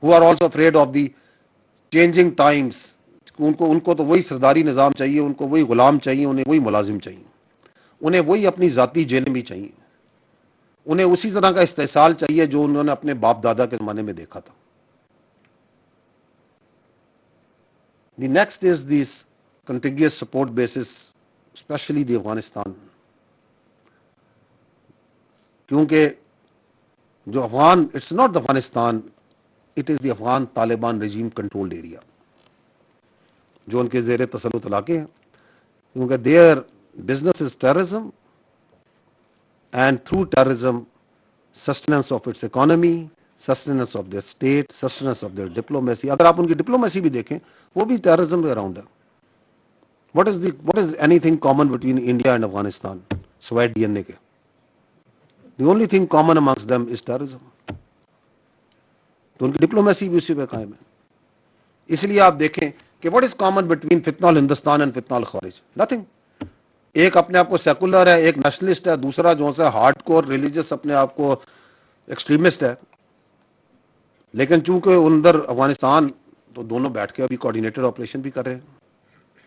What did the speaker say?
who are also afraid of the changing times. ان کو تو وہی سرداری نظام چاہیے, ان کو وہی غلام چاہیے, انہیں وہی ملازم چاہیے, انہیں وہی اپنی ذاتی جیلیں بھی چاہیے, انہیں اسی طرح کا استحصال چاہیے جو انہوں نے اپنے باپ دادا کے زمانے میں دیکھا تھا. The next is these contiguous support bases, especially the Afghanistan. کیونکہ جو Afghan, it's not Afghanistan, it is the Afghan Taliban regime controlled area جو ان کے زیر تسلط علاقے ہیں, کیونکہ their business is terrorism and through terrorism sustenance of its economy, sustenance of their state, sustenance of their diplomacy. اگر آپ ان کی ڈپلومیسی بھی دیکھیں وہ بھی ٹیررزم کے اراؤنڈ ہے. what is anything common between India and Afghanistan سوائے ڈی این اے کے؟ The only thing common amongst them is terrorism. تو ان کی ڈپلومیسی بھی اسی پہ قائم ہے. اس لیے آپ دیکھیں کہ what is common between فتنہ الہندوستان and فتنہ الخوارج؟ Nothing. ایک اپنے آپ کو سیکولر ہے, ایک نیشنلسٹ ہے, دوسرا جو ہے ہارڈ کور ریلیجس اپنے آپ کو ایکسٹریمسٹ ہے. لیکن چونکہ اندر افغانستان تو دونوں بیٹھ کے ابھی کوآرڈینیٹڈ آپریشن بھی کر رہے ہیں.